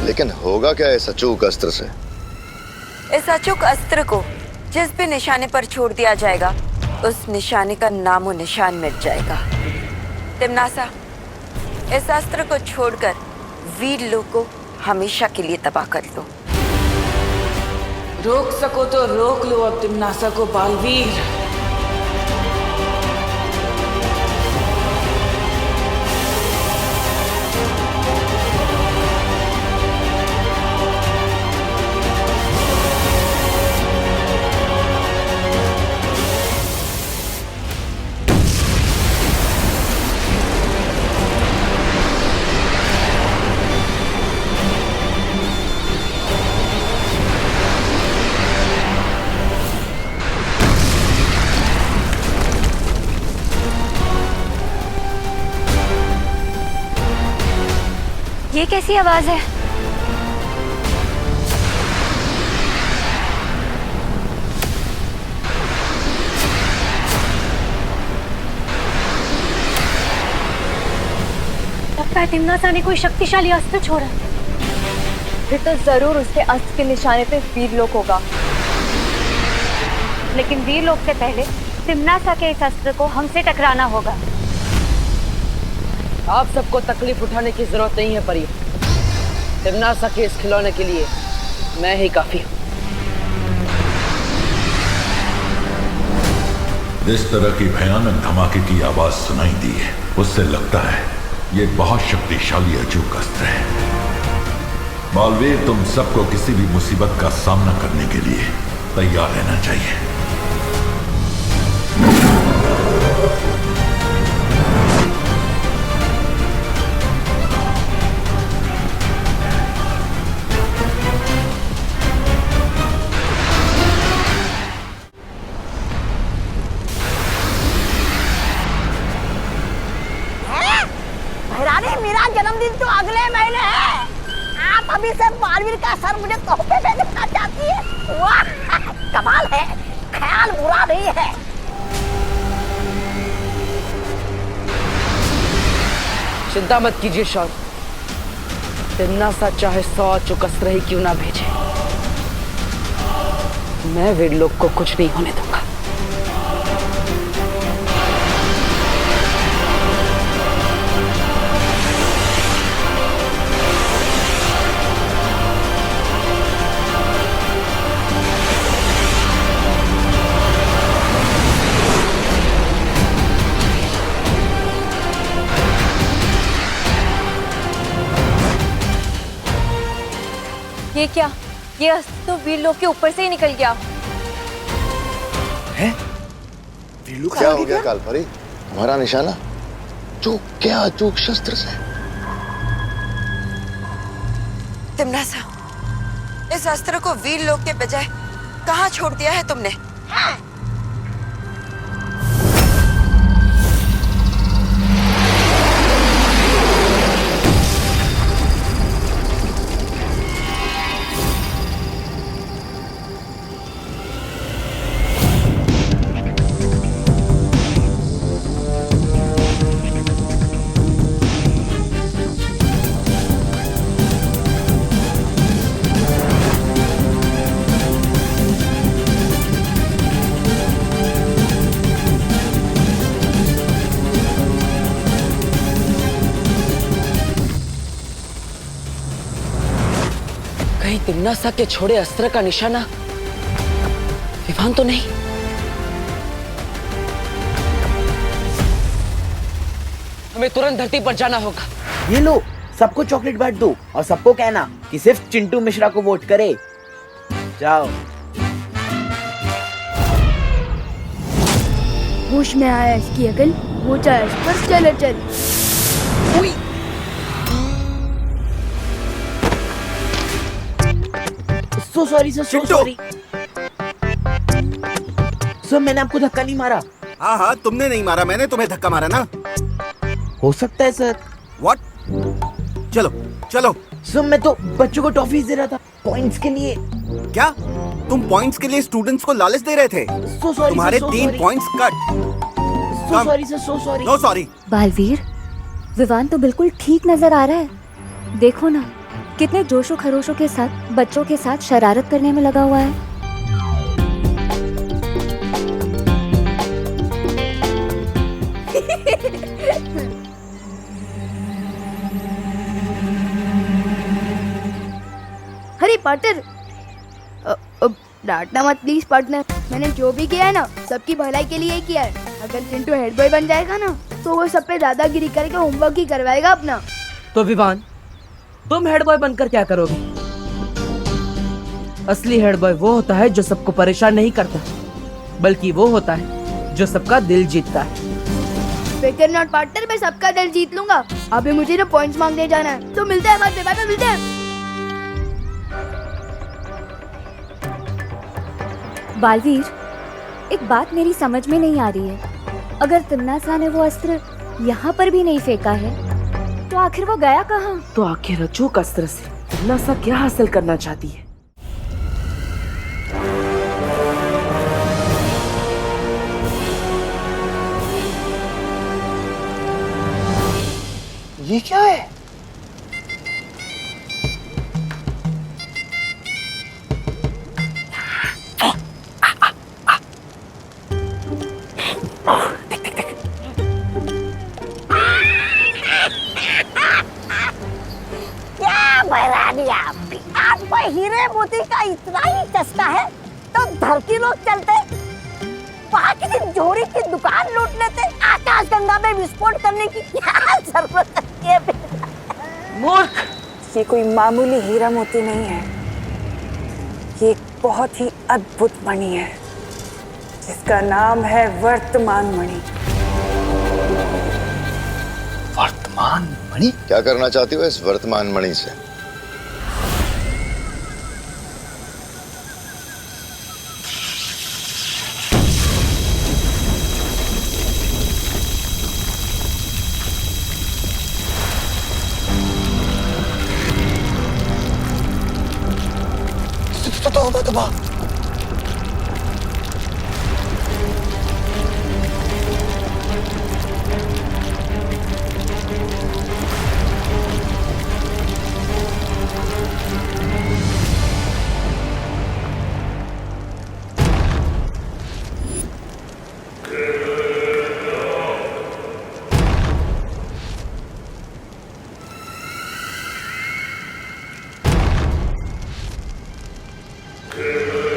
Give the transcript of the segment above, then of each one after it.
लेकिन होगा क्या इस अचूक अस्त्र से? इस अचूक अस्त्र को जिस भी निशाने पर छोड़ दिया जाएगा, उस निशाने का नामो निशान मिट जाएगा। तिम्नासा, इस अस्त्र को छोड़कर वीर लोग को हमेशा के लिए तबाह कर दो। रोक सको तो रोक लो अब तिम्नासा को बालवीर। ये कैसी आवाज है? लगता है तिम्नासा ने कोई शक्तिशाली अस्त्र छोड़ा। फिर तो जरूर उसके अस्त्र के निशाने पे वीरलोक होगा। लेकिन वीरलोक से पहले तिम्नासा के इस अस्त्र को हमसे टकराना होगा। आप सबको तकलीफ उठाने की जरूरत नहीं है परी। तिम्नासा के इस खिलौने के लिए मैं ही काफी हूँ। जिस तरह की भयानक धमाके की आवाज सुनाई दी है, उससे लगता है ये बहुत शक्तिशाली अचूक अस्त्र है। बालवीर, तुम सबको किसी भी मुसीबत का सामना करने के लिए तैयार रहना चाहिए। मेरा जन्मदिन तो अगले महीने है। आप अभी से बालवीर का सर मुझे तोहफे में देना चाहती है? वाह, कमाल है। ख्याल बुरा नहीं है। चिंता मत कीजिए शौर। तिम्नासा चाहे 100 अचूक अस्त्र ही क्यों ना भेजे, मैं वीरलोक को कुछ नहीं होने दूंगा। ये क्या? ये अस्त्र तो वीरलोक के ऊपर से ही निकल गया है। क्या हो गया कालपरी? हमारा निशाना चूक क्या अचूक शस्त्र से? तिम्नासा, इस अस्त्र को वीरलोक के बजाय कहाँ छोड़ दिया है तुमने? कहीं तिम्नासा के छोड़े अस्त्र का निशाना विवान तो नहीं? हमें तुरंत धरती पर जाना होगा। ये लो, सबको चॉकलेट बांट दो और सबको कहना कि सिर्फ चिंटू मिश्रा को वोट करे। जाओ। होश में आया इसकी अकल, वो चाहे इस पर चले चल। सो sorry sir, so sorry sir, मैंने आपको धक्का नहीं मारा। हाँ हाँ, तुमने नहीं मारा, मैंने तुम्हें धक्का मारा ना। हो सकता है सर। व्हाट? चलो चलो। सर मैं तो बच्चों को टॉफीज दे रहा था पॉइंट्स के लिए। क्या तुम पॉइंट्स के लिए स्टूडेंट्स को लालच दे रहे थे? सो सॉरी, तुम्हारे 3 points cut. So sorry sir, so sorry. No sorry. Balveer, Vivaan तो बिल्कुल ठीक नजर आ रहा है। देखो ना, कितने जोशो खरोशों के साथ बच्चों के साथ शरारत करने में लगा हुआ है। अरे पार्टनर, डांटना मत प्लीज पार्टनर। मैंने जो भी किया है ना, सबकी भलाई के लिए ही किया है। अगर चिंटू हेड बॉय बन जाएगा ना, तो वो सब पे दादागिरी करके होमवर्क ही करवाएगा अपना। तो विवान, तुम हेड बॉय बनकर क्या करोगे? असली हेड बॉय वो होता है जो सबको परेशान नहीं करता, बल्कि वो होता है जो सबका दिल जीतता है। फिकर नॉट पार्टनर, मैं सबका दिल जीत लूंगा। अभी मुझे ना पॉइंट्स मांगने जाना है, तो मिलते हैं बाद में। बाय बाय, मिलते हैं। बालवीर, एक बात मेरी समझ में नहीं आ रही है। अगर तिम्नासा ने वो अस्त्र यहाँ पर भी नहीं फेंका है, तो आखिर वो गया कहाँ? तो आखिर अचूक अस्त्र से तिम्नासा क्या हासिल करना चाहती है? ये क्या है? क्या बैरानी आपको हीरे मोती का इतना ही चस्का है तो धरती लोग चलते, वहाँ किसी जोड़ी की दुकान लूट लेते, आकाश गंगा में विस्फोट करने की क्या जरूरत है? मूर्ख! ये कोई मामूली हीरा मोती नहीं है, ये एक बहुत ही अद्भुत मणि है जिसका नाम है वर्तमान मणि। वर्तमान मणि? क्या करना चाहती हो इस वर्तमान मणि से? तो Yeah.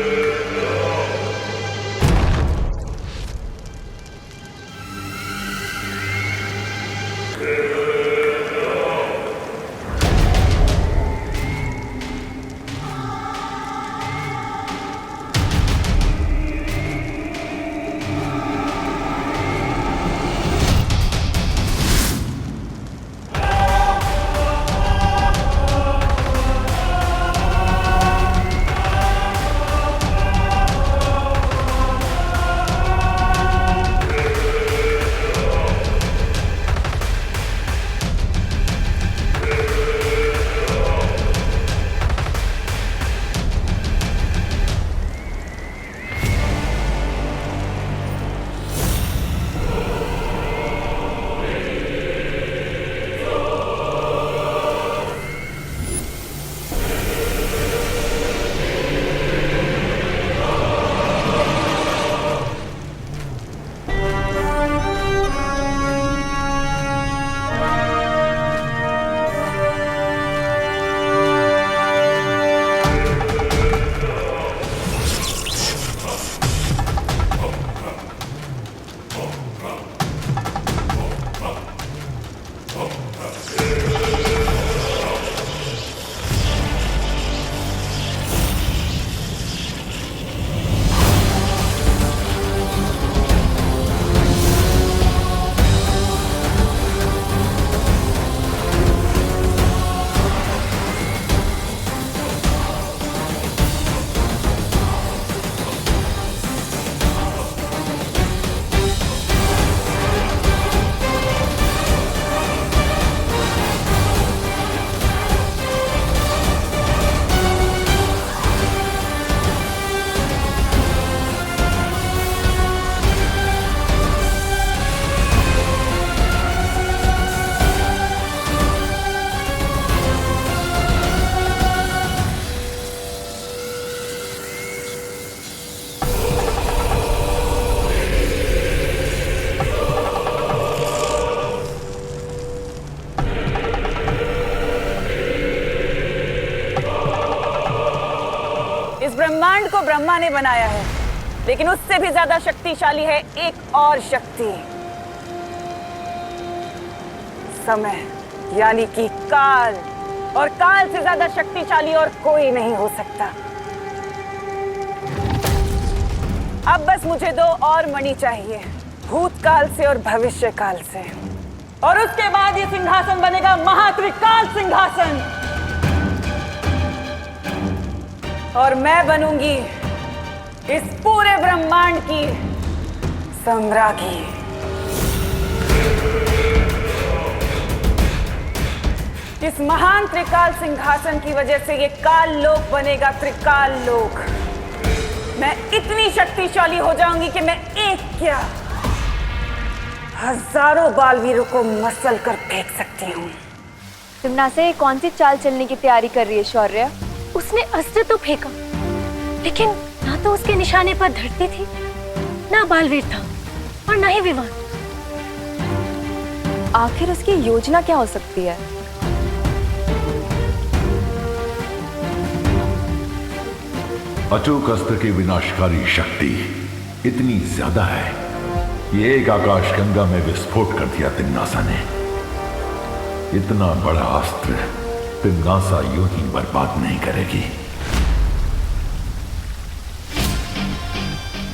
इस ब्रह्मांड को ब्रह्मा ने बनाया है, लेकिन उससे भी ज्यादा शक्तिशाली है एक और शक्ति, समय, यानी कि काल। और काल से ज्यादा शक्तिशाली और कोई नहीं हो सकता। अब बस मुझे 2 और मणि चाहिए, भूतकाल से और भविष्य काल से, और उसके बाद ये सिंहासन बनेगा महात्रिकाल सिंहासन, और मैं बनूंगी इस पूरे ब्रह्मांड की सम्राज्ञी। इस महान त्रिकाल सिंहासन की वजह से ये काल लोक बनेगा त्रिकाल लोक। मैं इतनी शक्तिशाली हो जाऊंगी कि मैं एक क्या हजारों बालवीरों को मसल कर फेंक सकती हूँ। तिम्ना से कौन सी चाल चलने की तैयारी कर रही है शौर्य? उसने अस्त्र तो फेंका, लेकिन ना तो उसके निशाने पर धरती थी, ना बालवीर था, और ना ही विमान। आखिर उसकी योजना क्या हो सकती है? अचूक अस्त्र की विनाशकारी शक्ति इतनी ज्यादा है, ये एक आकाशगंगा में विस्फोट कर दिया तिम्नासा ने। इतना बड़ा अस्त्र तिम्नासा यूं ही बर्बाद नहीं करेगी।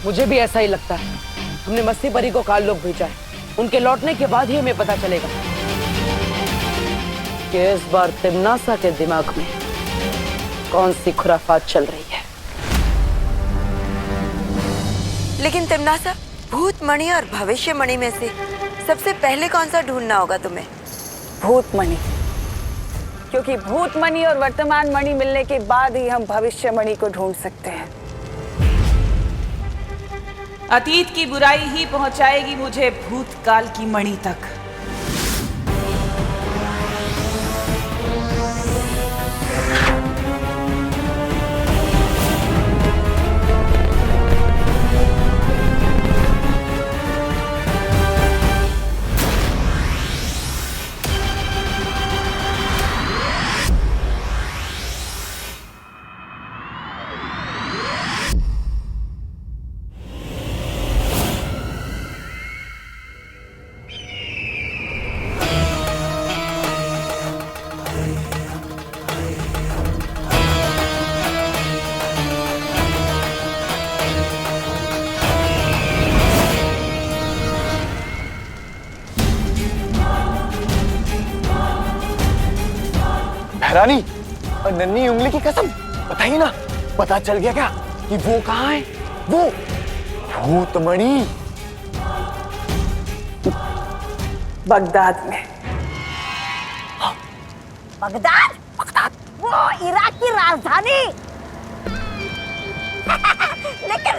मुझे भी ऐसा ही लगता है। हमने मस्ती परी को काल लोक भेजा है, उनके लौटने के बाद ही हमें पता चलेगा कि इस बार तिम्नासा के दिमाग में कौन सी खुराफात चल रही है। लेकिन तिम्नासा, भूत मणि और भविष्य मणि में से सबसे पहले कौन सा ढूंढना होगा तुम्हें? भूत मणि, क्योंकि भूत मणि और वर्तमान मणि मिलने के बाद ही हम भविष्य मणि को ढूंढ सकते हैं। अतीत की बुराई ही पहुंचाएगी मुझे भूतकाल की मणि तक। रानी और नन्ही उंगली की कसम, बताइए ना, पता चल गया क्या कि वो कहाँ है? वो भूतमणि बगदाद में। बगदाद? वो इराक की राजधानी। लेकिन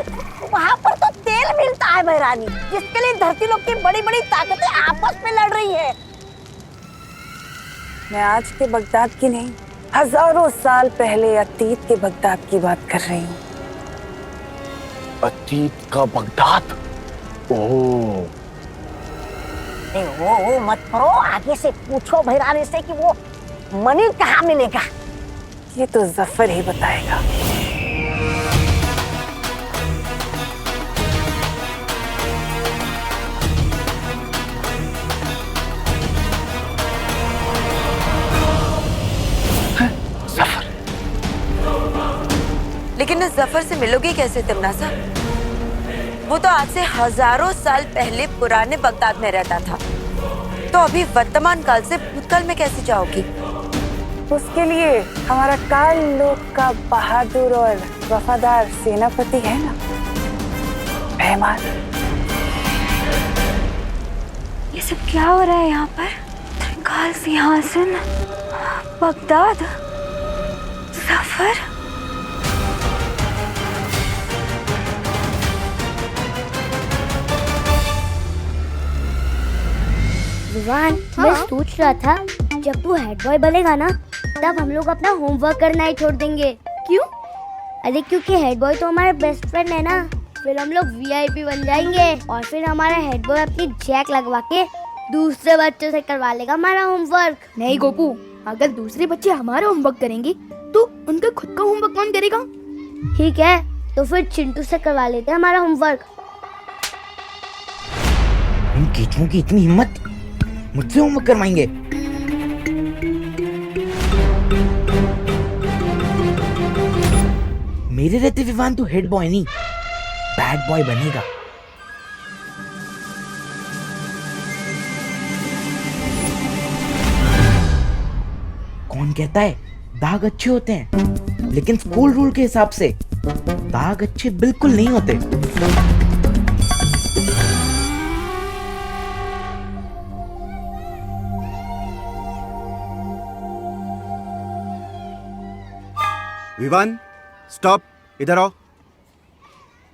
वहाँ पर तो तेल मिलता है महारानी, जिसके लिए धरती लोक की बड़ी बड़ी ताकतें आपस में लड़ रही है। मैं आज के बगदाद की नहीं, हजारों साल पहले अतीत के बगदाद की बात कर रही हूँ। अतीत का बगदाद? ओह, वो मत करो, आगे से पूछो भैरानी से कि वो मणि कहाँ मिलेगा। ये तो जफर ही बताएगा। लेकिन इस जफर से मिलोगी कैसे तिम्नासा? वो तो आज से हजारों साल पहले पुराने बगदाद में रहता था, तो अभी वर्तमान काल से भूतकाल में कैसे जाओगी? उसके लिए हमारा काल लोक का बहादुर और वफादार सेनापति है ना, रहमान। ये सब क्या हो रहा है यहाँ पर? त्रिकाल सिंहासन, बगदाद, जफर। विवान, मैं सोच रहा था जब तू हेड बॉय बनेगा ना, तब हम लोग अपना होमवर्क करना ही छोड़ देंगे। क्यों? अरे क्योंकि हेड बॉय तो हमारे बेस्ट फ्रेंड है ना, फिर हम लोग वीआईपी बन जाएंगे और फिर हमारा हेड बॉय अपनी जैक लगवा के दूसरे बच्चों से करवा लेगा हमारा होमवर्क। नहीं गोपू, अगर दूसरे बच्चे हमारा होमवर्क करेंगे तो उनका खुद का होमवर्क कौन करेगा? ठीक है, तो फिर चिंटू से करवा लेते हैं हमारा होमवर्क। इन कीचुओं की इतनी हिम्मत, मुझसे होमवर्क करवाएंगे। मेरे रहते विवान तो हेड बॉय नहीं, बैड बॉय बनेगा। कौन कहता है दाग अच्छे होते हैं, लेकिन स्कूल रूल के हिसाब से दाग अच्छे बिल्कुल नहीं होते। विवान, स्टॉप, इधर आओ।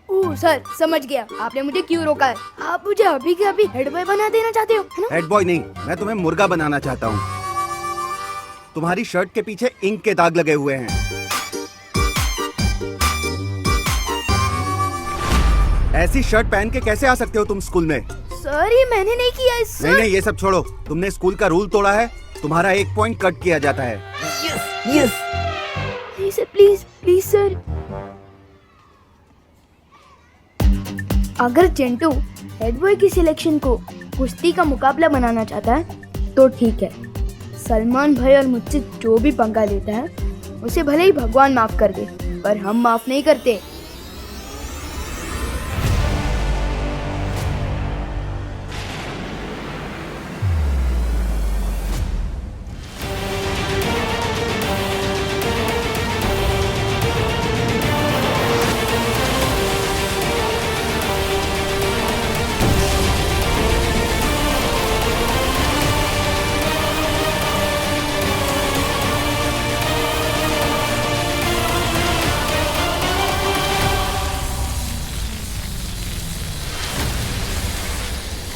ओह सर, समझ गया आपने मुझे क्यों रोका है। आप मुझे अभी के अभी हेड बॉय बना देना चाहते हो, है ना? हेड बॉय नहीं, मैं तुम्हें मुर्गा बनाना चाहता हूँ। तुम्हारी शर्ट के पीछे इंक के दाग लगे हुए हैं। ऐसी शर्ट पहन के कैसे आ सकते हो तुम स्कूल में? सर ये मैंने नहीं किया है सर। नहीं, ये सब छोड़ो। तुमने स्कूल का रूल तोड़ा है, तुम्हारा 1 पॉइंट कट किया जाता है। Yes sir, please please sir. अगर चिंटू हेड बॉय की सिलेक्शन को कुश्ती का मुकाबला बनाना चाहता है तो ठीक है। सलमान भाई और मुझसे जो भी पंगा लेता है उसे भले ही भगवान माफ कर दे, पर हम माफ नहीं करते।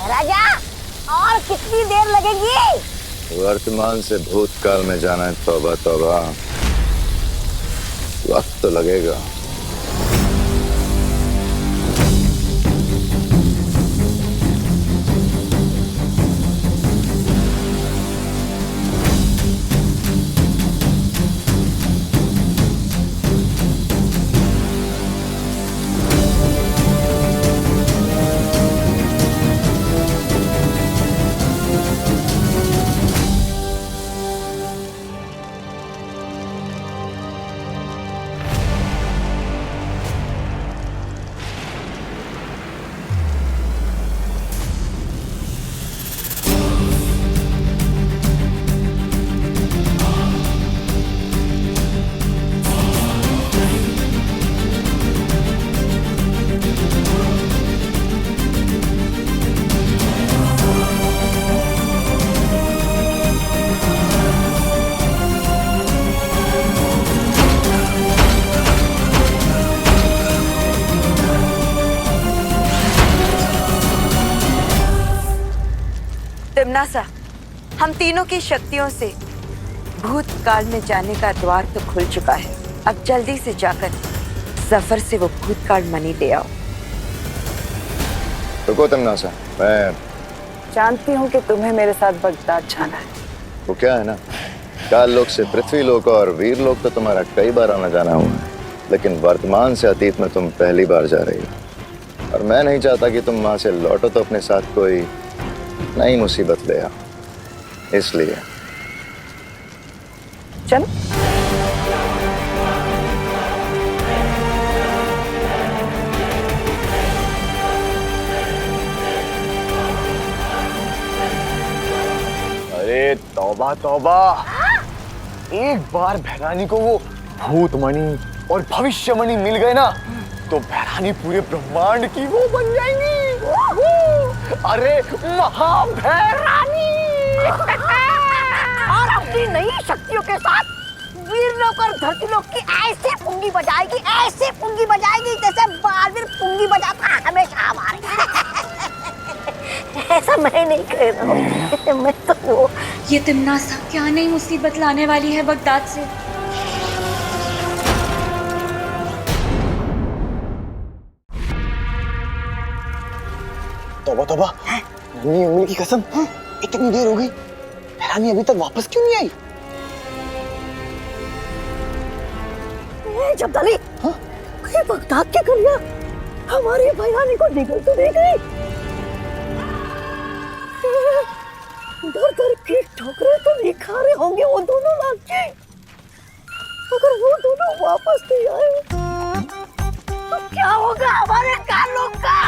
राजा, और कितनी देर लगेगी? वर्तमान से भूतकाल में जाना है, तौबा तौबा, वक्त तो लगेगा। तिम्नासा, हम तीनों की शक्तियों से भूतकाल में जाने का द्वार तो खुल चुका है। अब जल्दी से जाकर सफर से वो भूतकाल मनी ले आओ। रुको तिम्नासा, मैं जानती हूँ कि तुम्हें मेरे साथ बगदाद जाना है। वो क्या है ना, काल लोक से पृथ्वी लोक और वीर लोक तो तुम्हारा कई बार आना जाना हुआ है, लेकिन वर्तमान से अतीत में तुम पहली बार जा रही हो। और मैं नहीं चाहता कि तुम वहां से लौटो तो अपने साथ कोई नई मुसीबत ले आओ, इसलिए चलो। अरे तौबा तौबा, एक बार भैरानी को वो भूतमणि और भविष्यमणि मिल गए ना, तो भैरानी पूरे ब्रह्मांड की वो बन जाएंगी। अरे महाभैरानी। और अपनी नई शक्तियों के साथ वीर लोक और धरती लोक की ऐसे पुंगी बजाएगी, ऐसे पुंगी बजाएगी जैसे बालवीर पुंगी बजाता है हमेशा हमारे। ऐसा मैं नहीं कह रहा हूँ, मैं तो वो। ये तिम्नासा क्या नई मुसीबत लाने वाली है बगदाद से। तौबा तौबा, नन्ही उंगली की कसम, इतनी देर हो गई, भैरानी अभी तक वापस क्यों नहीं आई? जब्दाली, ये बगदाद क्या कर लिया? हमारी भैरानी को निकल तो नहीं गई? दर दर की ठोकरें तो नहीं खा रहे होंगे वो दोनों लड़के। अगर वो दोनों वापस नहीं आए तो क्या होगा हमारे कालों का?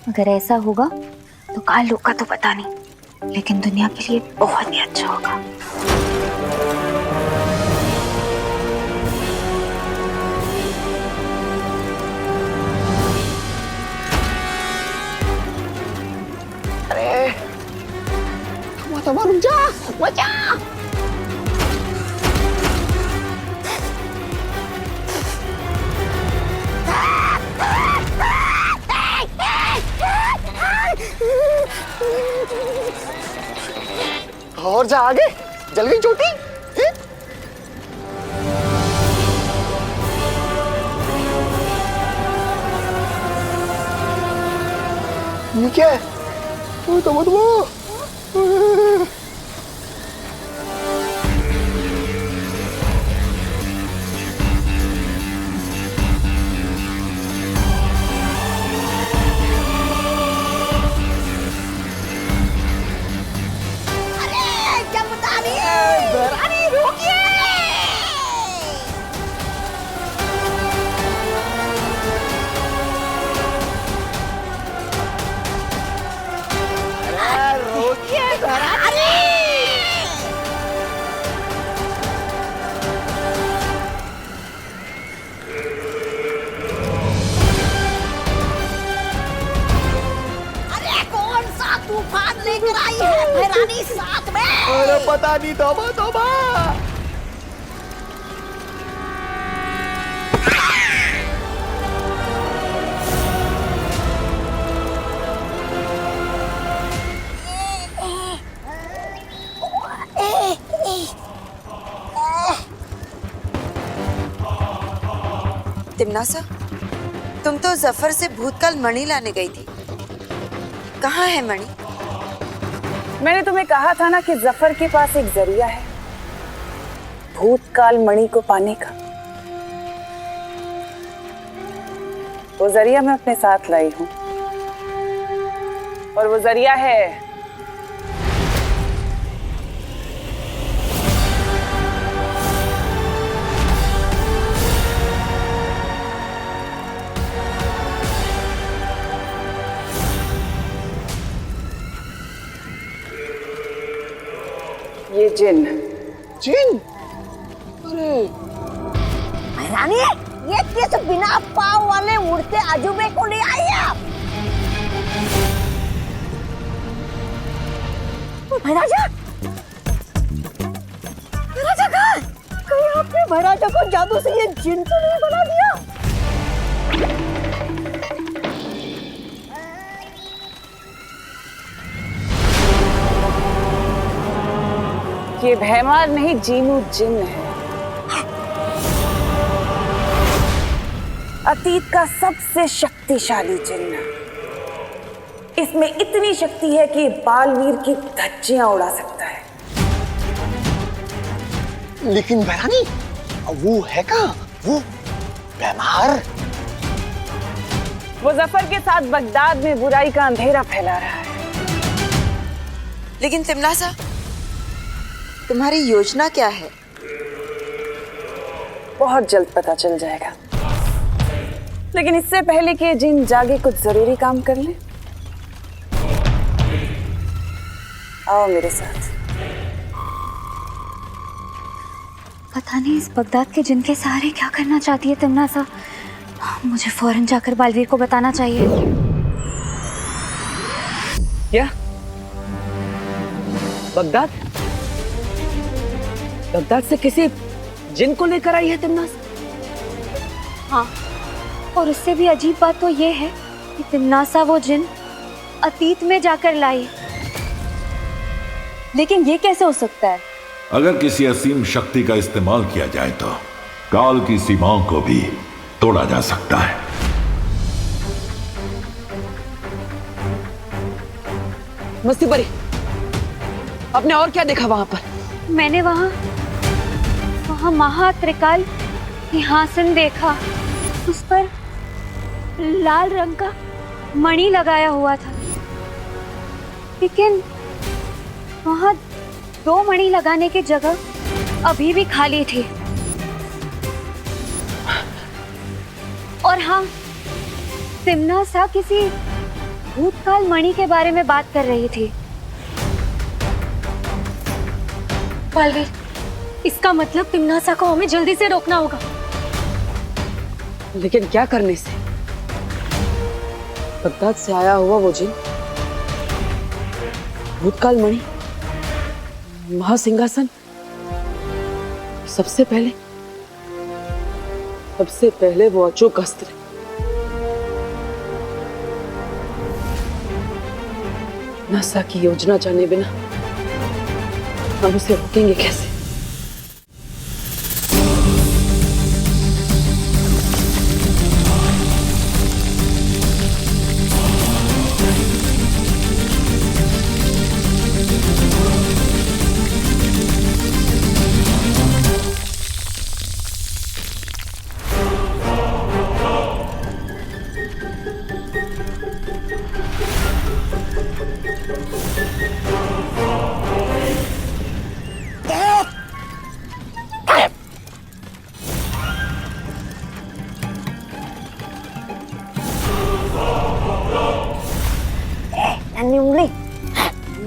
अगर ऐसा होगा तो काल लोग का तो पता नहीं, लेकिन दुनिया के लिए बहुत ही अच्छा होगा। अरे मत रुक जा, बचा। और जा आगे, जल गई चोटी। ये क्या है? तो मत वो। तूफान लेकर आई है भैरानी साथ में। अरे पता नहीं, तौबा तौबा। तिमनासा, तुम तो जफर से भूतकाल मणि लाने गई थी, कहाँ है मणि? मैंने तुम्हें कहा था ना कि जफर के पास एक जरिया है भूतकाल मणि को पाने का। वो जरिया मैं अपने साथ लाई हूं, और वो जरिया है ये जिन। जिन? अरे भैरानी, ये किस बिना पाँव वाले उड़ते अजूबे को ले आई है? भैराजा, भैराजा कहाँ? कहीं आपने भैराजा को जादू से ये जिन तो नहीं बना दिया? ये भैमार नहीं, जीनू जिन है। अतीत का सबसे शक्तिशाली जिन्न। इसमें इतनी शक्ति है कि बालवीर की धज्जियां उड़ा सकता है। लेकिन भैरानी, वो है कहाँ? वो भैमार? वो जफर के साथ बगदाद में बुराई का अंधेरा फैला रहा है। लेकिन तिमनासा, तुम्हारी योजना क्या है? बहुत जल्द पता चल जाएगा, लेकिन इससे पहले कि जिन जागे कुछ जरूरी काम कर ले। आओ मेरे साथ। पता नहीं इस बगदाद के जिन के सहारे क्या करना चाहती है तिमनासा। मुझे फौरन जाकर बालवीर को बताना चाहिए। क्या? बगदाद? बगदाद से किसी जिन को लेकर आई है तिमनासा? हाँ, और उससे भी अजीब बात तो ये है कि तिमनासा वो जिन अतीत में जाकर लाई। लेकिन ये कैसे हो सकता है? अगर किसी असीम शक्ति का इस्तेमाल किया जाए तो काल की सीमाओं को भी तोड़ा जा सकता है। मस्ती परी, आपने और क्या देखा वहां पर? मैंने वहां महात्रिकाल सिंहासन देखा। उस पर लाल रंग का मणि लगाया हुआ था, लेकिन वहां 2 मणि लगाने की जगह अभी भी खाली थी। और हाँ, तिम्ना सा किसी भूतकाल मणि के बारे में बात कर रही थी। बालवीर, इसका मतलब तिम्नासा को हमें जल्दी से रोकना होगा। लेकिन क्या करने से? बगदाद से आया हुआ वो जिन, भूतकाल मणि, महासिंहासन, सबसे पहले वो अचूक अस्त्र। नासा की योजना जाने बिना हम उसे रोकेंगे कैसे?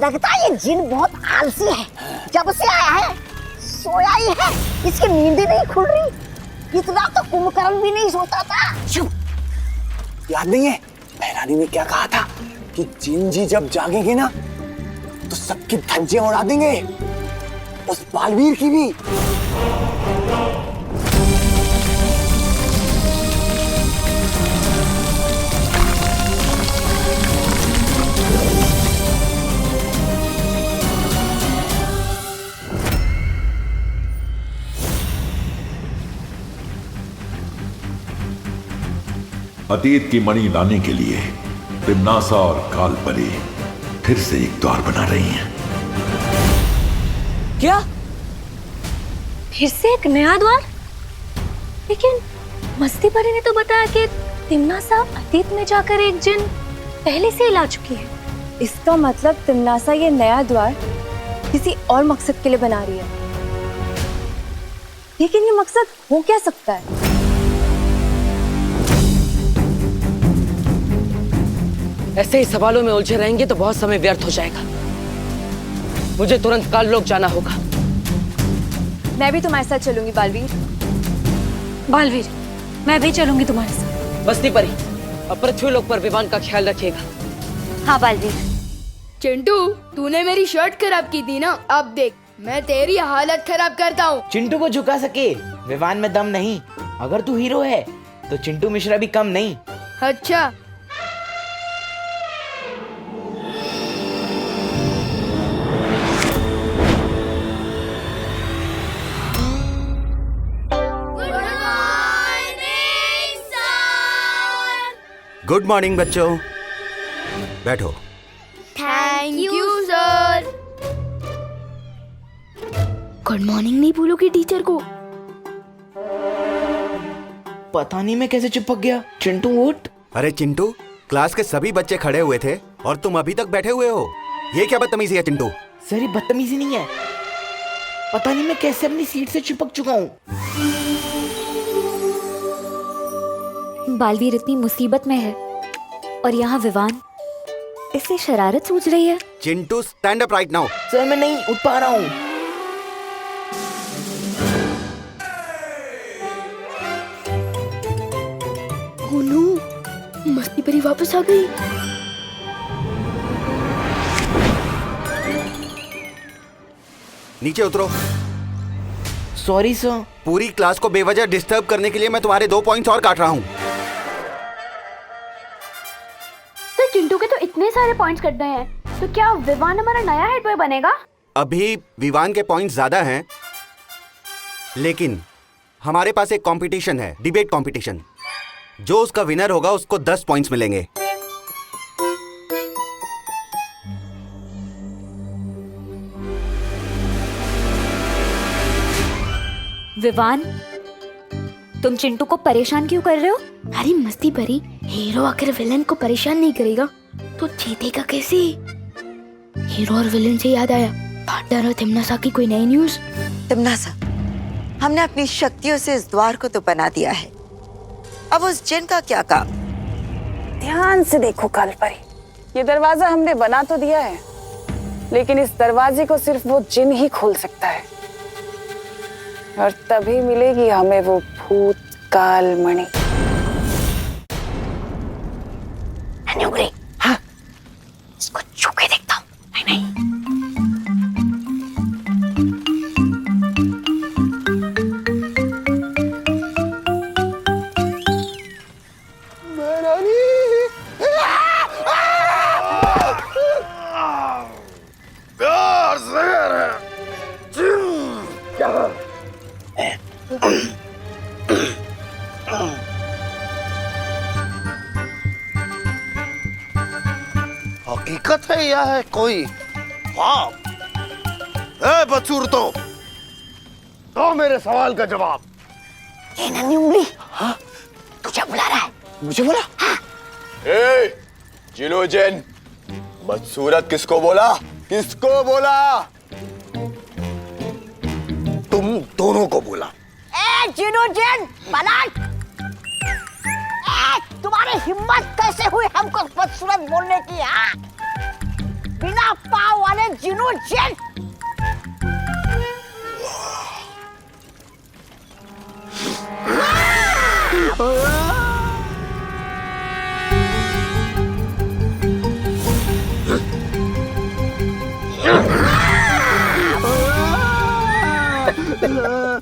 लगता है ये जिन बहुत आलसी है, जब से आया है सोया ही है, इसकी नींद ही नहीं खुल रही। इतना तो कुंभकर्ण भी नहीं सोता था। चुप, याद नहीं है बहरानी ने क्या कहा था कि जिन जी जब जागेंगे ना तो सबकी धज्जियां उड़ा देंगे, उस बालवीर की भी। अतीत की मणि लाने के लिए तिम्नासा और कालपरी फिर से एक द्वार बना रही हैं। क्या? फिर से एक नया द्वार? लेकिन मस्ती परी ने तो बताया कि तिम्नासा अतीत में जाकर एक जिन पहले से ही ला चुकी है। इसका मतलब तिम्नासा ये नया द्वार किसी और मकसद के लिए बना रही है। लेकिन ये मकसद हो क्या सकता है? ऐसे ही सवालों में उलझे रहेंगे तो बहुत समय व्यर्थ हो जाएगा। मुझे तुरंत काल लोक जाना होगा। मैं भी तुम्हारे साथ चलूंगी बालवीर। बालवीर, मैं भी चलूंगी तुम्हारे साथ। मस्ती परी, अब पृथ्वी लोक पर विमान का ख्याल रखिएगा। हाँ बालवीर। चिंटू, तूने मेरी शर्ट खराब की थी ना, अब देख मैं तेरी हालत खराब करता हूँ। चिंटू को झुका सके विमान में दम नहीं। अगर तू हीरो है तो चिंटू मिश्रा भी कम नहीं। अच्छा, गुड मॉर्निंग बच्चों, बैठो। Thank you sir. Good morning नहीं बोलोगे टीचर को? पता नहीं मैं कैसे चिपक गया। चिंटू उठ। अरे चिंटू, क्लास के सभी बच्चे खड़े हुए थे और तुम अभी तक बैठे हुए हो। ये क्या बदतमीजी है चिंटू? सर ये बदतमीजी नहीं है, पता नहीं मैं कैसे अपनी सीट से चिपक चुका हूँ। बालवीर इतनी मुसीबत में है और यहाँ विवान इससे शरारत सूझ रही है। Chintu stand up right now. Sir मैं नहीं उठ पा रहा हूँ। ओह नो, मस्ती परी वापस आ गई। नीचे उतरो। Sorry sir. पूरी क्लास को बेवजह डिस्टर्ब करने के लिए मैं तुम्हारे 2 पॉइंट्स और काट रहा हूँ। तो चिंटू के तो इतने सारे पॉइंट्स कट गए हैं, तो क्या विवान हमारा नया हेड बॉय बनेगा? अभी विवान के पॉइंट्स ज्यादा हैं, लेकिन हमारे पास एक कंपटीशन है, डिबेट कंपटीशन। जो उसका विनर होगा उसको 10 पॉइंट्स मिलेंगे। विवान, तुम चिंटू को परेशान क्यों कर रहे हो? अरे मस्ती भरी, हीरो आखिर विलन को परेशान नहीं करेगा तो जीतेगा कैसे? हीरो और विलन से याद आया, पार्टनर और तिमनासा की कोई नई न्यूज? तिमनासा, हमने अपनी शक्तियों से इस द्वार को तो बना दिया है, अब उस जिन का क्या काम? ध्यान से देखो कालपरी, ये दरवाजा हमने बना तो दिया है, लेकिन इस दरवाजे को सिर्फ वो जिन ही खोल सकता है, और तभी मिलेगी हमें वो भूत काल मणि। हाँ, इसको छू के देखता हूँ। नहीं हकीकत है या है कोई ख्वाब? बदसूरतो, दो मेरे सवाल का जवाब। ये नन्ही उंगली, हाँ, तुझे बुला रहा है। मुझे बोला? हाँ। जिनो जैन, बदसूरत किसको बोला? किसको बोला? तुम दोनों को बोला। जिनो जैन, पलट! तुम्हारी हिम्मत कैसे हुई हमको बदसूरत बोलने की? हाँ, बिना पाँव वाले जिनो जैन!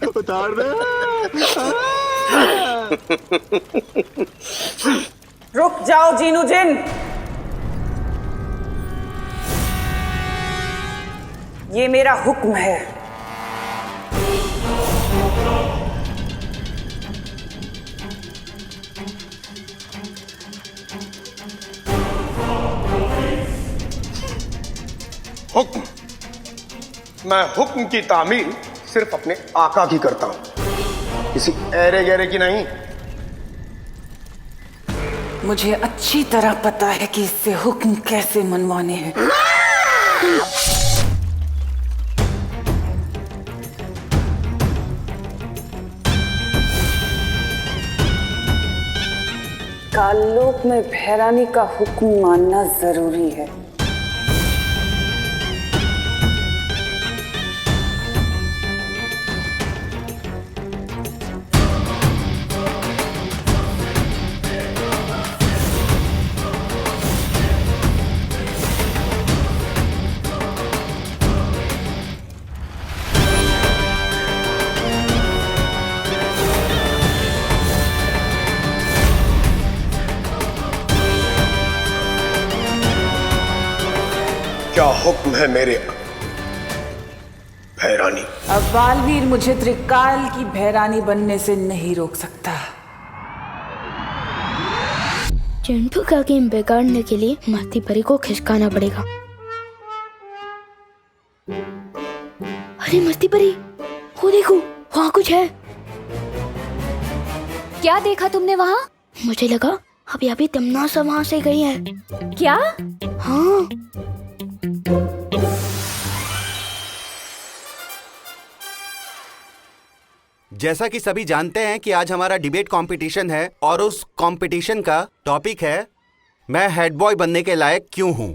उतार दे। रुक जाओ जीनू जिन, ये मेरा हुक्म है। हुक्म? मैं हुक्म की तामील सिर्फ अपने आका की करता हूं, किसी ऐरे गहरे की नहीं। मुझे अच्छी तरह पता है कि इससे हुक्म कैसे मनवाने हैं। काललोक में भैरानी का हुक्म मानना जरूरी है। क्या हुक्म है मेरे भैरानी? अब बालवीर मुझे त्रिकाल की भैरानी बनने से नहीं रोक सकता। चिंटू का गेम बिगाड़ने के लिए मस्ती परी को खिसकाना पड़ेगा। अरे मस्ती परी, वो देखो, वहाँ कुछ है। क्या देखा तुमने वहाँ? मुझे लगा अभी तिमनासा वहाँ से गई है। क्या? हाँ। जैसा कि सभी जानते हैं कि आज हमारा डिबेट कंपटीशन है और उस कंपटीशन का टॉपिक है मैं हेड बॉय बनने के लायक क्यों हूं।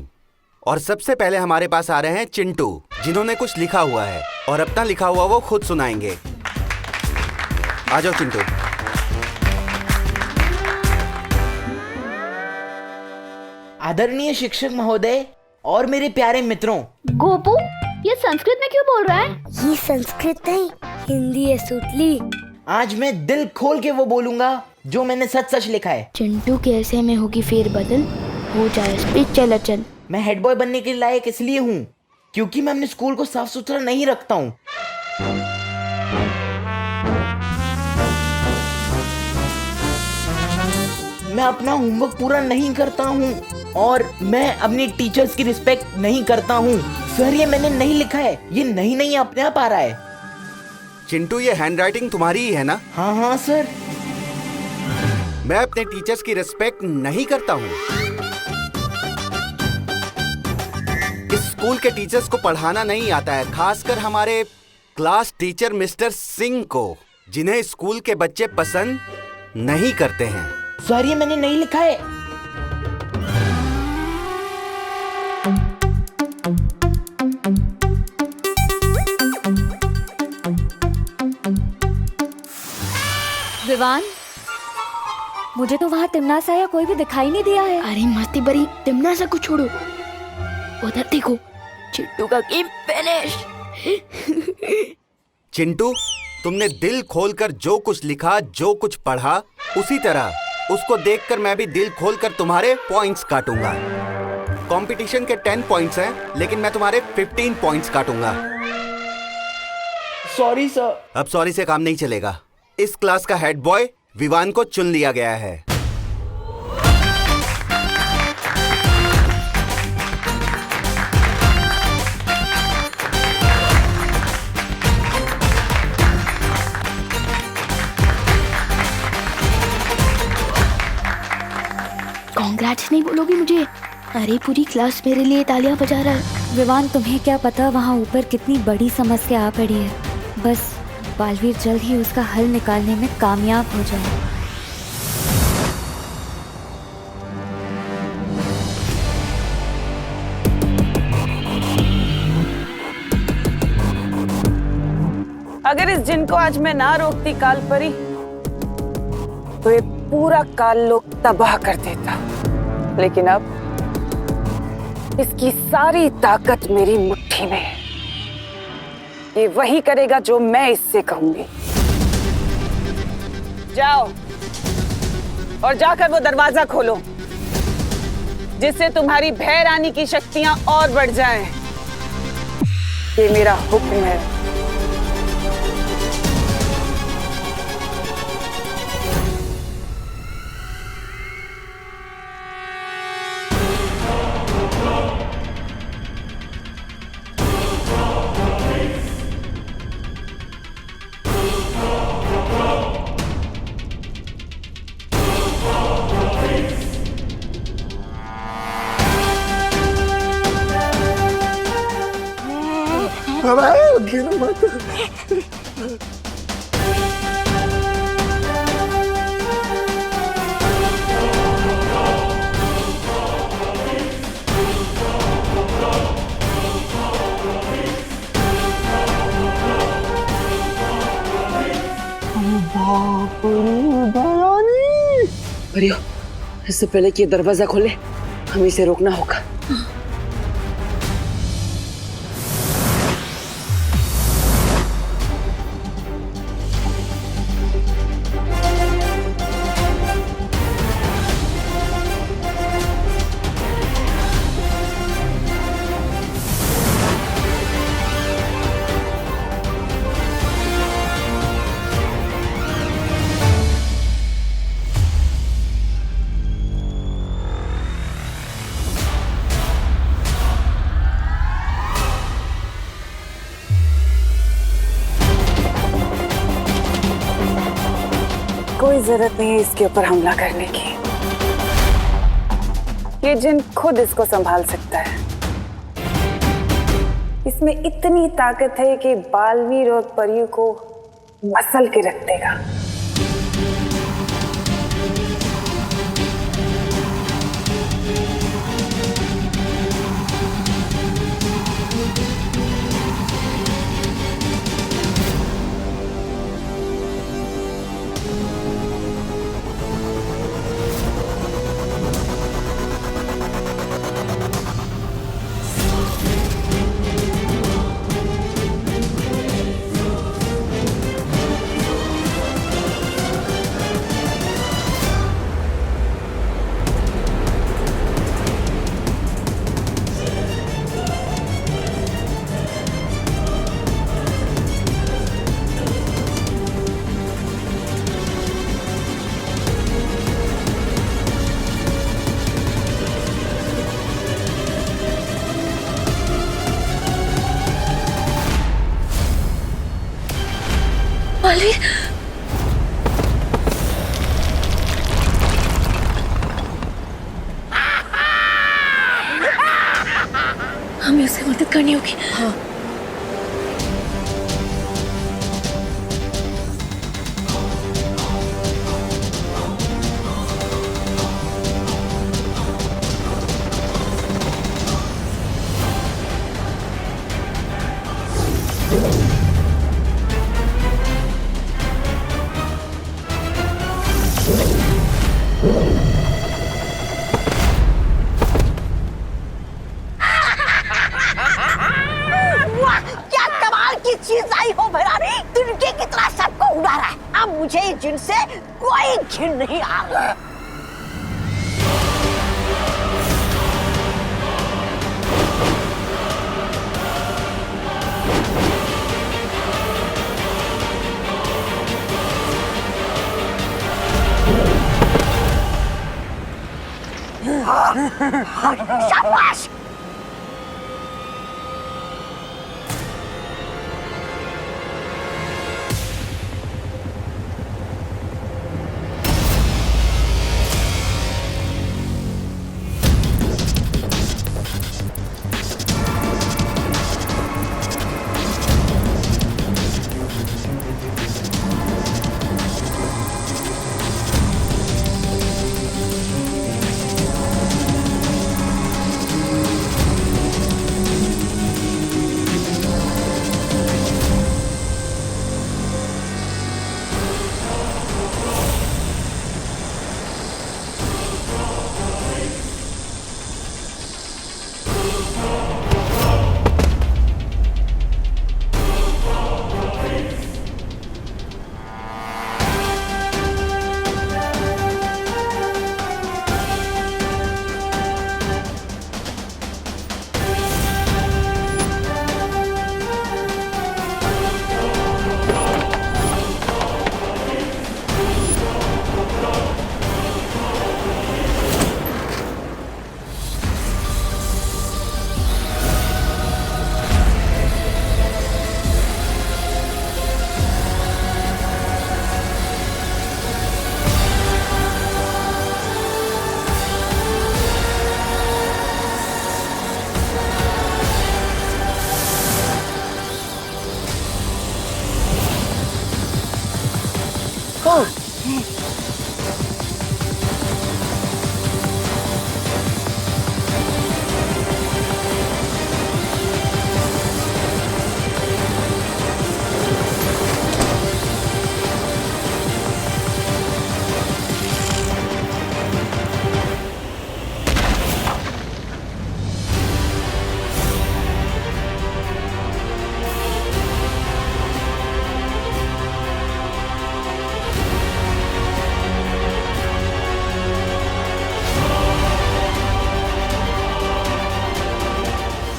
और सबसे पहले हमारे पास आ रहे हैं चिंटू, जिन्होंने कुछ लिखा हुआ है और अपना लिखा हुआ वो खुद सुनाएंगे। आ जाओ चिंटू। आदरणीय शिक्षक महोदय और मेरे प्यारे मित्रों। गोपू, ये संस्कृत में क्यों बोल रहा है? ये संस्कृत नहीं, हिंदी है सुतली। आज मैं दिल खोल के वो बोलूंगा जो मैंने सच सच लिखा है। चिंटू के ऐसे में होगी फेरबदल, हो जाए स्पीच चल। मैं हेड बॉय बनने के लायक इसलिए हूँ क्योंकि मैं अपने स्कूल को साफ सुथरा नहीं रखता हूँ। मैं अपना होमवर्क पूरा नहीं करता हूँ और मैं अपनी टीचर्स की रिस्पेक्ट नहीं करता हूँ। सर ये मैंने नहीं लिखा है, ये नहीं अपने आप आ रहा है। चिंटू, ये हैंडराइटिंग तुम्हारी ही है ना? हाँ सर। मैं अपने टीचर्स की रिस्पेक्ट नहीं करता हूँ। इस स्कूल के टीचर्स को पढ़ाना नहीं आता है, खासकर हमारे क्लास टीचर मिस्टर सिंह को, जिन्हें स्कूल के बच्चे पसंद नहीं करते हैं। सॉरी, मैंने नहीं लिखा है। विवान, मुझे तो वहाँ तिमनासा या कोई भी दिखाई नहीं दिया है। अरे मस्ती बरी, तिमनासा को छोड़ो, उधर देखो, चिट्टू का गेम फिनिश। चिंटू, तुमने दिल खोलकर जो कुछ लिखा, जो कुछ पढ़ा, उसी तरह उसको देखकर मैं भी दिल खोलकर तुम्हारे पॉइंट्स काटूंगा। कंपटीशन के 10 पॉइंट्स हैं, लेकिन मैं तुम्हारे 15 पॉइंट्स काटूंगा। Sorry sir. अब सॉरी से काम नहीं चलेगा। इस क्लास का हेड बॉय विवान को चुन लिया गया है। कांग्रेट्स नहीं बोलोगी मुझे? अरे पूरी क्लास मेरे लिए तालियां बजा रहा है। विवान, तुम्हें क्या पता वहाँ ऊपर कितनी बड़ी समस्या आ पड़ी है। बस बालवीर जल्द ही उसका हल निकालने में कामयाब हो जाए। अगर इस जिन को आज मैं ना रोकती काल परी, तो ये पूरा काल लोक तबाह कर देता। लेकिन अब इसकी सारी ताकत मेरी मुट्ठी में है। ये वही करेगा जो मैं इससे कहूंगी। जाओ और जाकर वो दरवाजा खोलो, जिससे तुम्हारी भय रानी की शक्तियां और बढ़ जाएं। ये मेरा हुक्म है। परियो, इससे पहले कि ये दरवाजा खोले, हमें इसे रोकना होगा। कोई जरूरत नहीं है इसके ऊपर हमला करने की। ये जिन खुद इसको संभाल सकता है। इसमें इतनी ताकत है कि बालवीर और परियों को मसल के रख देगा। करनी होगी। हाँ। वाह, क्या कमाल की चीज आई हो भैरानी, तिनके की तरह सबको उड़ा रहा है। अब मुझे जिनसे कोई घिन नहीं आ रहा। शाबाश।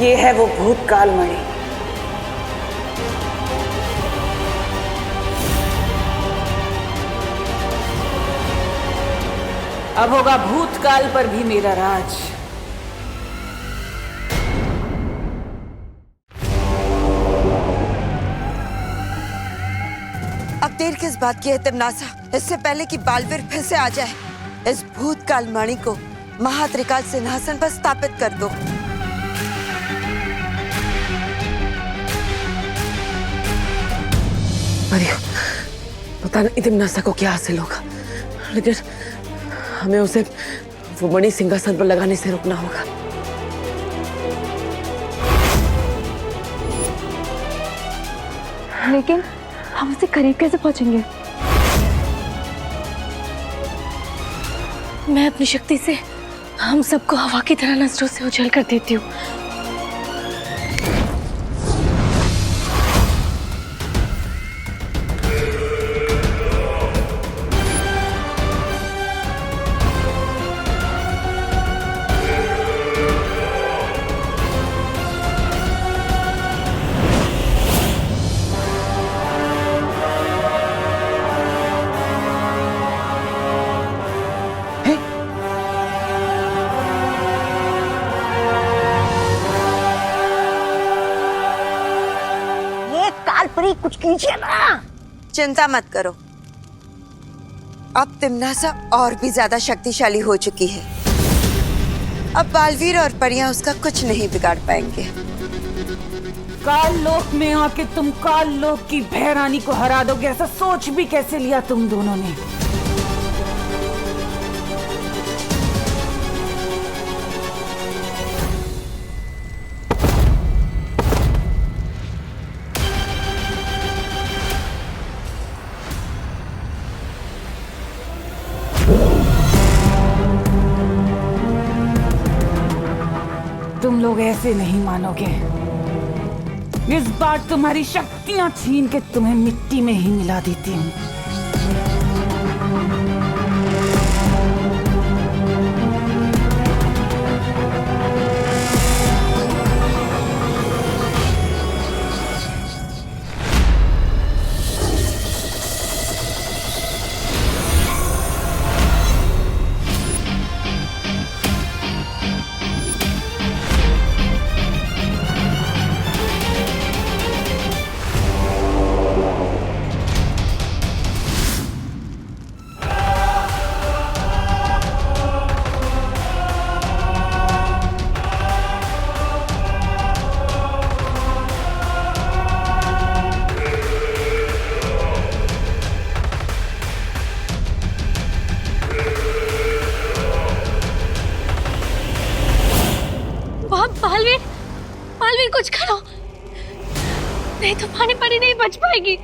ये है वो भूतकाल मणि। अब होगा भूतकाल पर भी मेरा राज। अब देर किस बात की है तिमनासा? इससे पहले कि बालवीर फिर से आ जाए, इस भूतकाल मणि को महात्रिकाल सिंहासन पर स्थापित कर दो। परियो, पता नहीं तिमनासा को क्या हासिल होगा, लेकिन हमें उसे वो मणि सिंहासन पर लगाने से रोकना होगा। लेकिन हम उससे करीब कैसे पहुंचेंगे? मैं अपनी शक्ति से हम सबको हवा की तरह नजरों से उछल कर देती हूँ। कुछ कीजिए ना। चिंता मत करो, अब तिमनासा और भी ज्यादा शक्तिशाली हो चुकी है। अब बालवीर और परियां उसका कुछ नहीं बिगाड़ पाएंगे। काल लोक में आके तुम काल लोक की भैरानी को हरा दोगे, ऐसा सोच भी कैसे लिया तुम दोनों ने? तुम लोग ऐसे नहीं मानोगे। इस बार तुम्हारी शक्तियां छीन के तुम्हें मिट्टी में ही मिला देती हूँ। बालवीर, बालवीर कुछ करो, नहीं तो पानी परी नहीं बच पाएगी।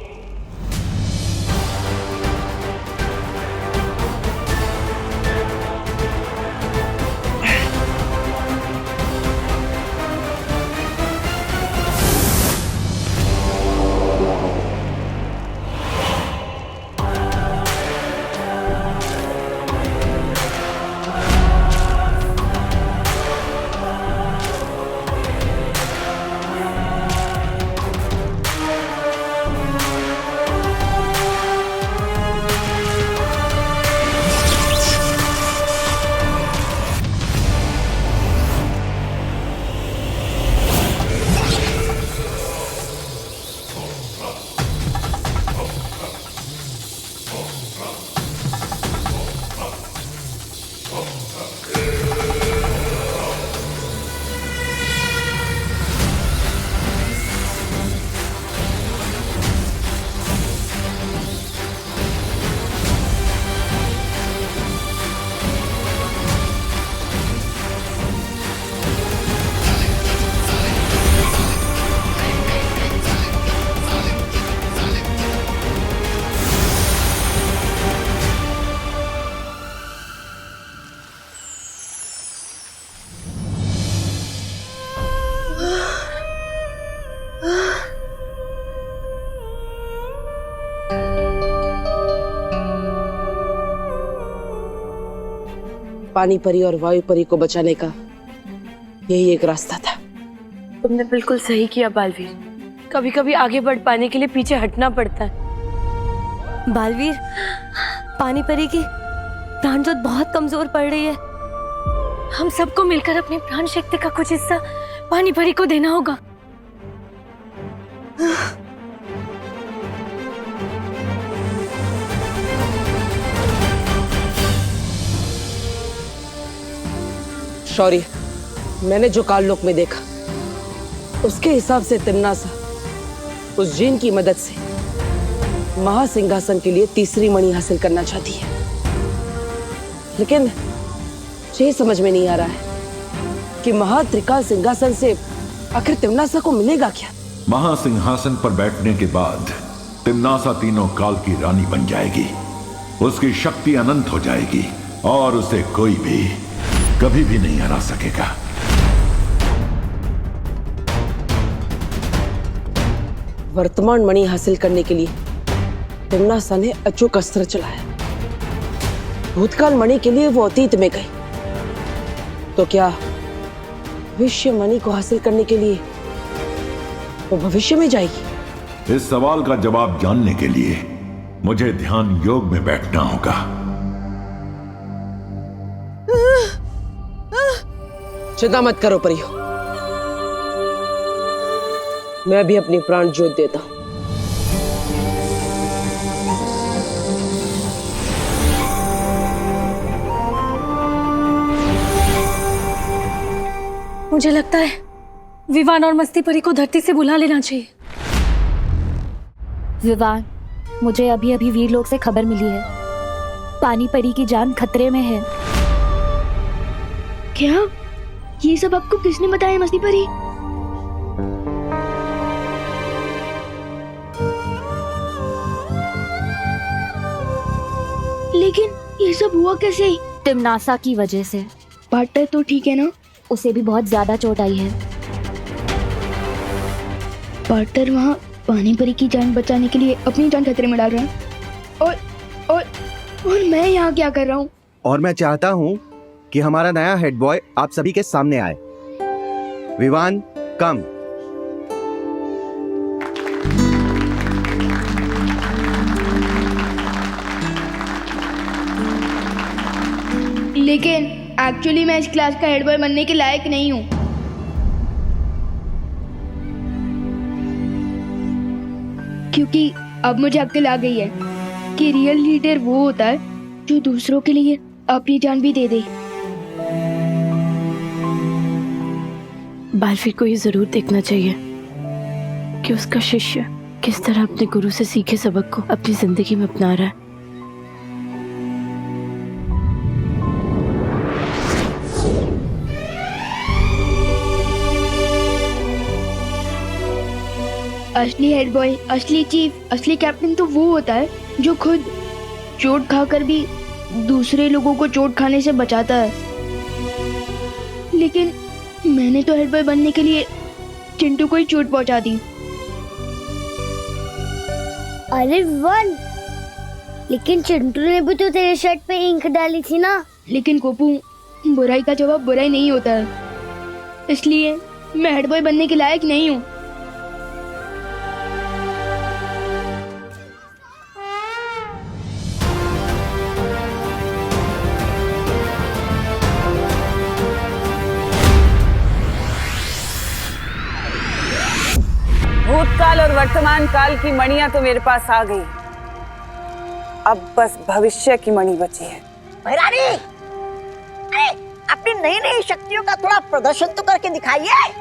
पानी परी और वायु परी को बचाने का यही एक रास्ता था। तुमने बिल्कुल सही किया बालवीर। कभी कभी आगे बढ़ पाने के लिए पीछे हटना पड़ता है। बालवीर, पानी परी की प्राण ज्योत बहुत कमजोर पड़ रही है। हम सबको मिलकर अपनी प्राण शक्ति का कुछ हिस्सा पानी परी को देना होगा। शौर्य, मैंने जो काललोक में देखा उसके हिसाब से तिम्नासा उस जिन की मदद से महासिंहासन के लिए तीसरी मणि हासिल करना चाहती है, लेकिन ये समझ में नहीं आ रहा है कि महात्रिकाल सिंहासन से आखिर तिम्नासा को मिलेगा क्या। महासिंहासन पर बैठने के बाद तिम्नासा तीनों काल की रानी बन जाएगी। उसकी शक्ति अनंत हो जाएगी और उसे कोई भी कभी भी नहीं हरा सकेगा। वर्तमान मणि हासिल करने के लिए तिम्नासा ने अचूक अस्त्र चलाया। भूतकाल मणि के लिए वो अतीत में गई, तो क्या भविष्य मणि को हासिल करने के लिए वो भविष्य में जाएगी? इस सवाल का जवाब जानने के लिए मुझे ध्यान योग में बैठना होगा। चिंता मत करो परियो, मैं भी अपनी प्राण ज्योत देता हूं। मुझे लगता है विवान और मस्ती परी को धरती से बुला लेना चाहिए। विवान, मुझे अभी अभी वीर लोग से खबर मिली है, पानी परी की जान खतरे में है। क्या? ये सब आपको किसने बताया मस्ती परी? लेकिन ये सब हुआ कैसे? तिमनासा की वजह से। पार्टनर तो ठीक है ना? उसे भी बहुत ज्यादा चोट आई है। पार्टनर वहाँ पानी परी की जान बचाने के लिए अपनी जान खतरे में डाल रहा है, और मैं यहाँ क्या कर रहा हूँ? और मैं चाहता हूँ कि हमारा नया हेड बॉय आप सभी के सामने आए। विवान, कम। लेकिन एक्चुअली मैं इस क्लास का हेड बॉय बनने के लायक नहीं हूँ। क्योंकि अब मुझे अक्ल आ गई है कि रियल लीडर वो होता है जो दूसरों के लिए अपनी जान भी दे दे। बालवीर को ये जरूर देखना चाहिए कि उसका शिष्य किस तरह अपने गुरु से सीखे सबक को अपनी जिंदगी में अपना रहा है। असली हेड बॉय, असली चीफ, असली कैप्टन तो वो होता है जो खुद चोट खाकर भी दूसरे लोगों को चोट खाने से बचाता है। लेकिन मैंने तो हेड बॉय बनने के लिए चिंटू को ही चोट पहुंचा दी। अरे वन, लेकिन चिंटू ने भी तो तेरे शर्ट पे इंक डाली थी ना। लेकिन गोपू, बुराई का जवाब बुराई नहीं होता है, इसलिए मैं हेड बॉय बनने के लायक नहीं हूँ। भूतकाल और वर्तमान काल की मणियां तो मेरे पास आ गई, अब बस भविष्य की मणि बची है। भैरानी, अरे अपनी नई नई शक्तियों का थोड़ा प्रदर्शन तो करके दिखाइए।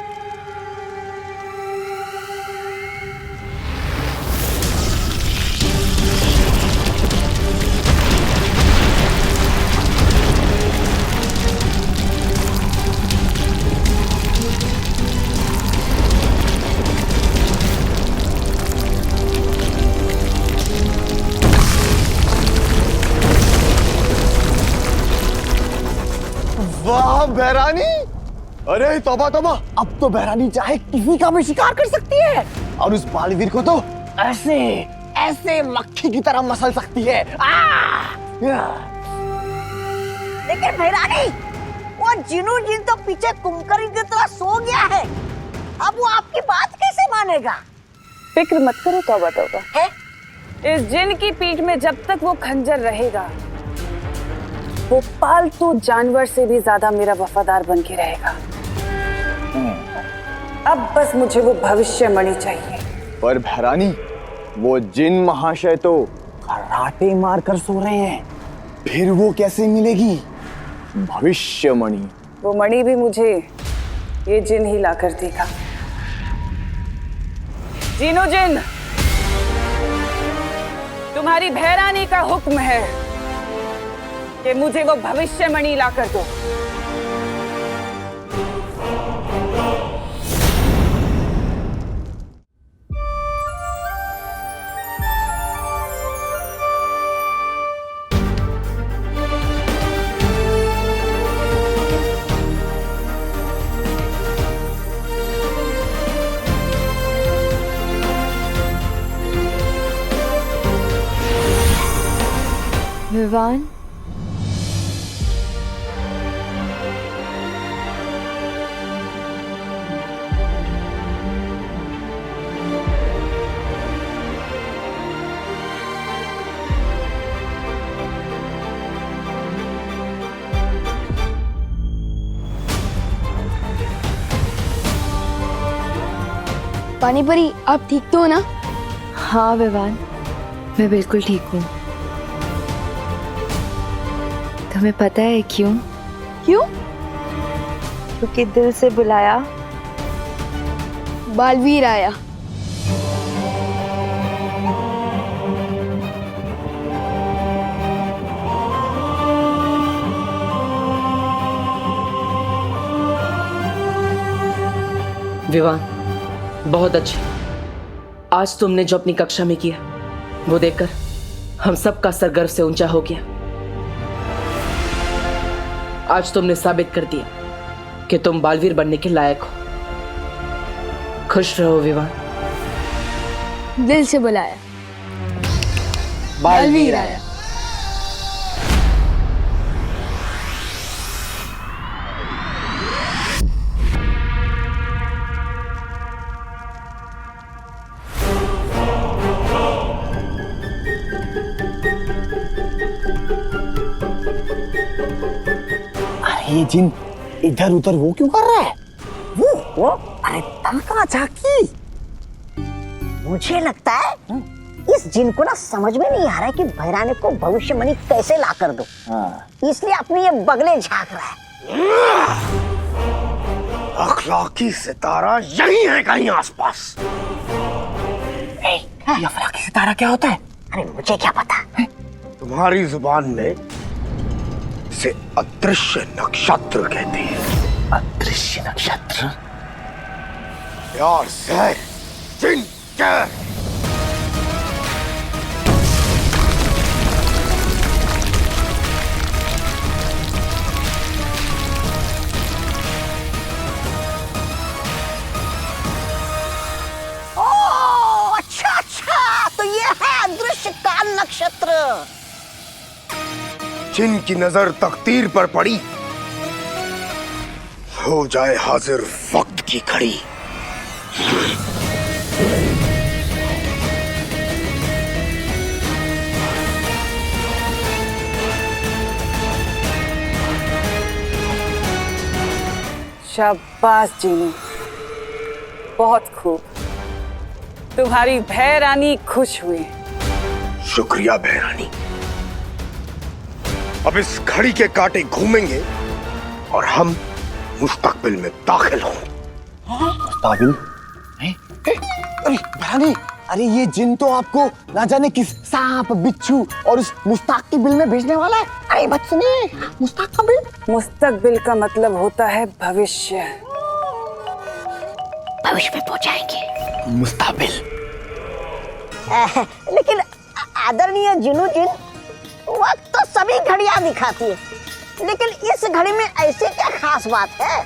वाह बहरानी, अरे तौबा तौबा, अब तो बहरानी चाहे किसी का भी शिकार कर सकती है और उस बालवीर को तो ऐसे ऐसे मक्खी की तरह मसल सकती है। लेकिन भैरानी, वो जिनू जिन तो पीछे कुमकरी की तरह सो गया है, अब वो आपकी बात कैसे मानेगा? फिक्र मत करो तौबा तौबा, इस जिन की पीठ में जब तक वो खंजर रहेगा, वो पालतू जानवर से भी ज्यादा मेरा वफादार बन के रहेगा। अब बस मुझे वो भविष्य मणि चाहिए। पर बहरानी, वो जिन महाशय तो कराटे मार कर सो रहे हैं, फिर वो कैसे मिलेगी भविष्य मणि? वो मणि भी मुझे ये जिन ही ला कर देगा। जिनो जिन, तुम्हारी भैरानी का हुक्म है कि मुझे वो भविष्य मणि ला कर दो। विवान, पानी परी, आप ठीक तो हो ना? हाँ विवान, मैं बिल्कुल ठीक हूँ। तुम्हें पता है क्यों? क्यों? क्योंकि दिल से बुलाया बालवीर आया। विवान, बहुत अच्छी। आज तुमने जो अपनी कक्षा में किया वो देखकर हम सबका सर गर्व से ऊंचा हो गया। आज तुमने साबित कर दिया कि तुम बालवीर बनने के लायक हो। खुश रहो विवान। दिल से बुलाया, बालवीर आया। ये जिन इधर उधर वो क्यों कर रहा है? वो अरे तनका झाकी। मुझे लगता है इस जिन को ना समझ में नहीं आ रहा है कि भैराने को भविष्यवाणी कैसे ला कर दो। इसलिए अपने ये बगले झांक रहा है। अखलाकी सितारा यही है कहीं आसपास। ये अखलाकी सितारा क्या होता है? अरे मुझे क्या पता। तुम्हारी जुबान में इसे अदृश्य नक्षत्र कहते हैं। अदृश्य नक्षत्र? यार जहर, जिन जहर। ओ अच्छा अच्छा, तो ये है अदृश्य काल नक्षत्र। जिनकी नजर तकदीर पर पड़ी, हो जाए हाजिर वक्त की घड़ी। शाबाश जीनू, बहुत खूब। तुम्हारी भैरानी खुश हुई। शुक्रिया भैरानी। अब इस घड़ी के कांटे घूमेंगे और हम मुस्तकबिल में दाखिल हों। मुस्तकबिल? अरे भैरानी, अरे ये जिन तो आपको ना जाने किस सांप, बिच्छू और उस मुस्तकबिल में भेजने वाला है। अरे बात सुनिए, मुस्तकबिल। मुस्तकबिल का मतलब होता है भविष्य। भविष्य में पहुंचाएंगे। मुस्तकबिल। लेकिन आदरणीय जिनू जिन, वक्त तो सभी घड़ियां दिखाती है, लेकिन इस घड़ी में ऐसी क्या खास बात है?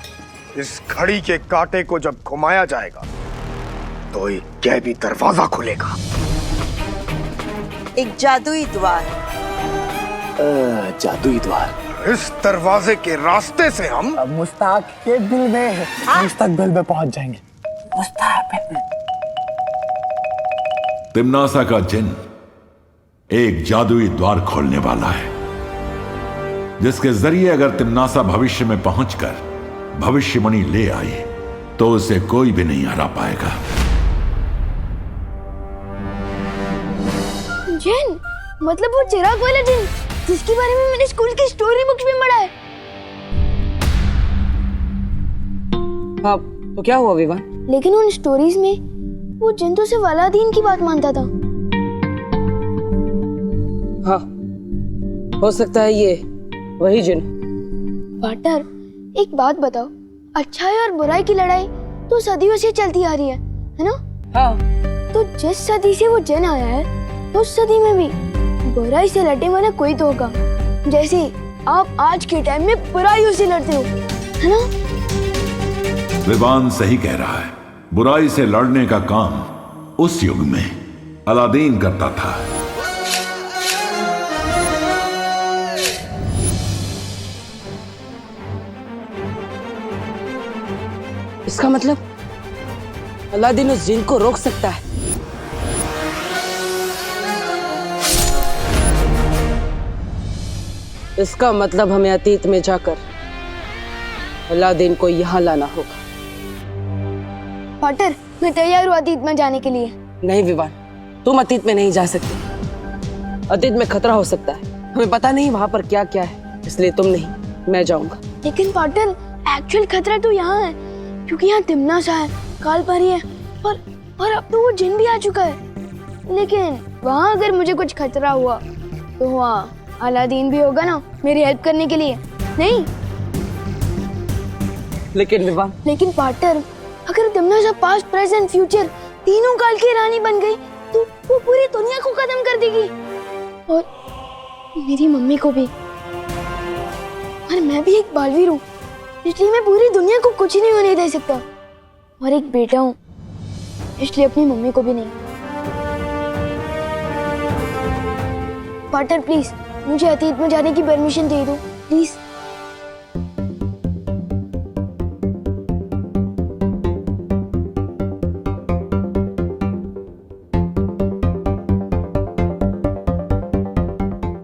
इस घड़ी के कांटे को जब घुमाया जाएगा तो एक गैबी दरवाजा खुलेगा। एक जादुई द्वार। जादुई द्वार। इस दरवाजे के रास्ते से हम मुस्तकबिल में पहुंच जाएंगे। मुस्तकबिल में। तिम्नासा का जिन एक जादुई द्वार खोलने वाला है, जिसके जरिए अगर तिम्नासा भविष्य में पहुंचकर भविष्यवाणी ले आए तो उसे कोई भी नहीं हरा पाएगा। जिन, मतलब वो चिराग वाला जिन जिसके बारे में मैंने स्कूल की स्टोरी बुक्स में पढ़ा है। हाँ, तो क्या हुआ विवान? लेकिन उन स्टोरीज में वो जिन तो सिर्फ अलादीन की बात मानता था। हाँ, हो सकता है ये वही जिन। पार्टनर, एक बात बताओ, अच्छाई और बुराई की लड़ाई तो सदियों से चलती आ रही है ना? हाँ। तो जिस सदी से वो जिन आया है, उस सदी में भी बुराई से लड़ने वाला कोई तो होगा, जैसे आप आज के टाइम में बुराइयों से लड़ते हो, है ना? विवान सही कह रहा है। बुराई से लड़ने का काम उस युग में अलादीन करता था। इसका मतलब अलादीन उस जिन को रोक सकता है। इसका मतलब हमें अतीत में जाकर अलादीन को यहाँ लाना होगा। पार्टनर, मैं तैयार हूँ अतीत में जाने के लिए। नहीं विवान, तुम अतीत में नहीं जा सकते। अतीत में खतरा हो सकता है, हमें पता नहीं वहां पर क्या क्या है, इसलिए तुम नहीं, मैं जाऊंगा। लेकिन पार्टनर, एक्चुअल खतरा तो यहाँ है, क्योंकि यहाँ तिम्नासा है, कालपरी है और अब तो वो जिन भी आ चुका है। लेकिन वहाँ अगर मुझे कुछ खतरा हुआ तो वहाँ अलादीन भी होगा ना मेरी हेल्प करने के लिए, नहीं? लेकिन पार्टनर, अगर तिमनासा पास्ट प्रेजेंट फ्यूचर तीनों काल की रानी बन गई तो वो पूरी दुनिया को खत्म कर देगी और मेरी मम्मी को भी। और मैं भी एक बालवीर हूँ, इसलिए मैं पूरी दुनिया को कुछ नहीं होने दे सकता। और एक बेटा हूँ, इसलिए अपनी मम्मी को भी नहीं। पार्टनर प्लीज मुझे अतीत में जाने की परमिशन दे दो प्लीज।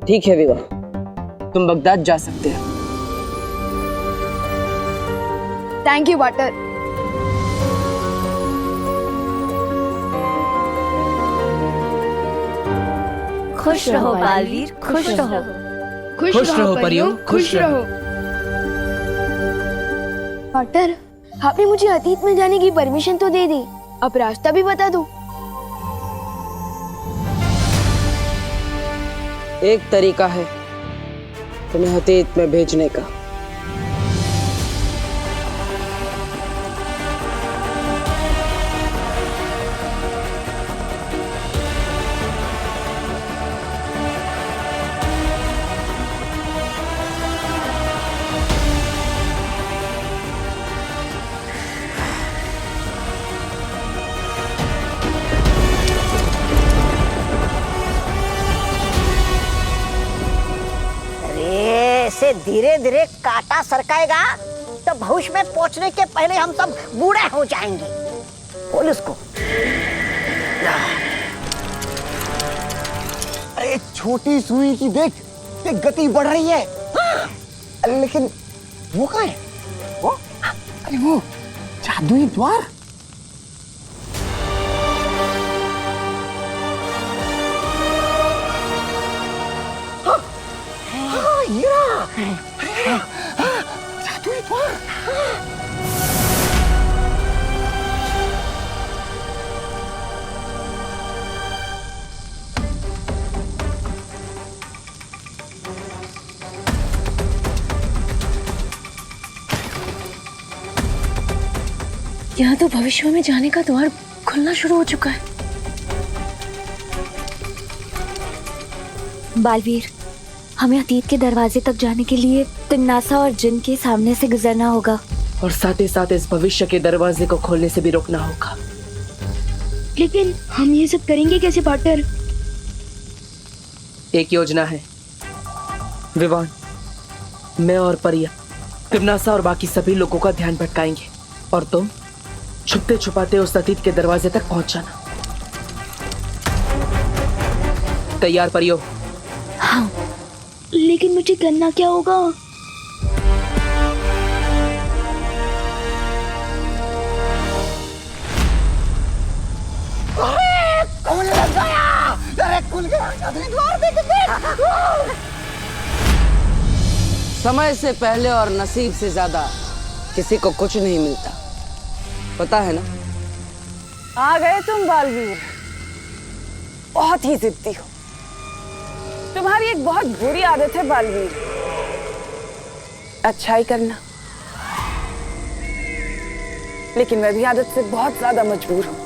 ठीक है विवाह, तुम बगदाद जा सकते हो। Thank you partner. खुश रहो बालवीर, खुश रहो। खुश रहो परियों, खुश रहो। पार्टनर, आपने मुझे अतीत में जाने की परमिशन तो दे दी, अब रास्ता भी बता दो। एक तरीका है तुम्हें अतीत में भेजने का। धीरे धीरे कांटा सरकाएगा तो भविष्य में पहुंचने के पहले हम सब बूढ़े हो जाएंगे। बोल उसको। अरे छोटी सुई की देख, गति बढ़ रही है। लेकिन वो कहाँ है? वो? अरे वो जादुई द्वार। जादुई द्वार। यहाँ तो भविष्य में जाने का द्वार खुलना शुरू हो चुका है। बालवीर, हमें अतीत के दरवाजे तक जाने के लिए तिन्नासा और जिन के सामने से गुजरना होगा और साथ ही साथ इस भविष्य के दरवाजे को खोलने से भी रोकना होगा। लेकिन हम ये सब करेंगे कैसे पार्टनर? एक योजना है विवान। मैं और परिया तिम्नासा और बाकी सभी लोगों का ध्यान भटकाएंगे और तुम छुपते छुपाते उस अतीत के दरवाजे तक पहुंच जाना। तैयार परियो? हाँ, लेकिन मुझे करना क्या होगा? अरे खुल गया! अरे खुल गया! जादुई द्वार देख। समय से पहले और नसीब से ज्यादा किसी को कुछ नहीं मिलता, पता है ना? आ गए तुम बालवीर, बहुत ही जिद्दी हो। तुम्हारी एक बहुत बुरी आदत है बालवीर, अच्छाई करना। लेकिन मैं भी आदत से बहुत ज्यादा मजबूर हूँ।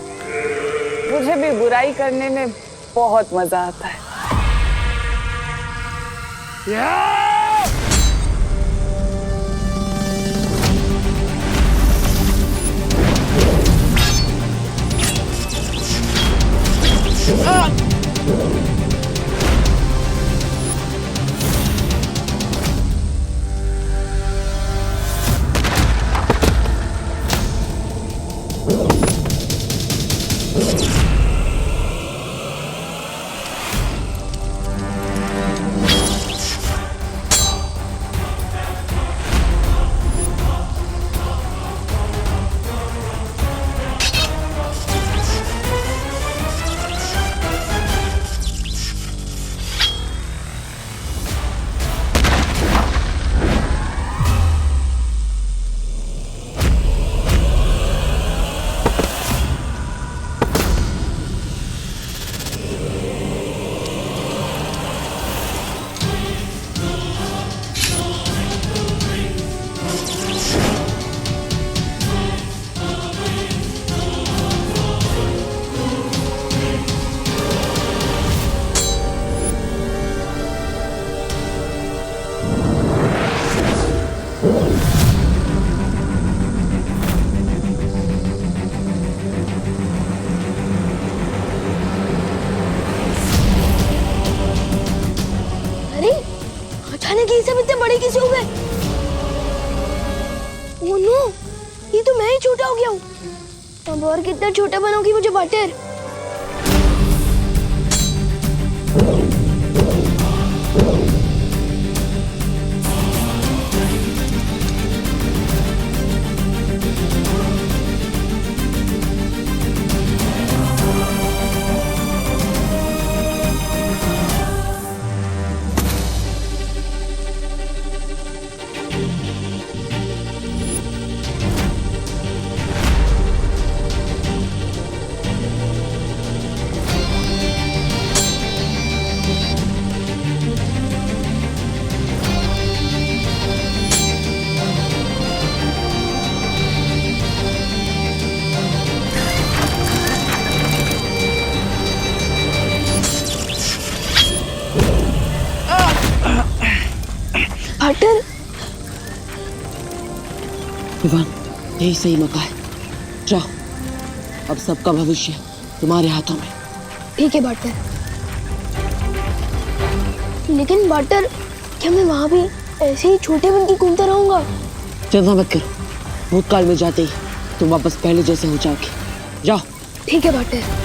मुझे भी बुराई करने में बहुत मजा आता है। अरे अचानक ये सब इतने बड़े कैसे हो गए? ओह नो, ये तो मैं ही छोटा हो गया हूँ। अब और कितना छोटा बनोगी मुझे बटर? बटर, विवान, यही सही मौका है। जाओ, अब सबका भविष्य तुम्हारे हाथों में। ठीक है बटर। लेकिन बटर, क्या मैं वहाँ भी ऐसे ही छोटे बन के घूमता रहूंगा? चिंता मत करो, भूतकाल में जाते ही तुम वापस पहले जैसे हो जाओगे। जाओ। ठीक है बटर।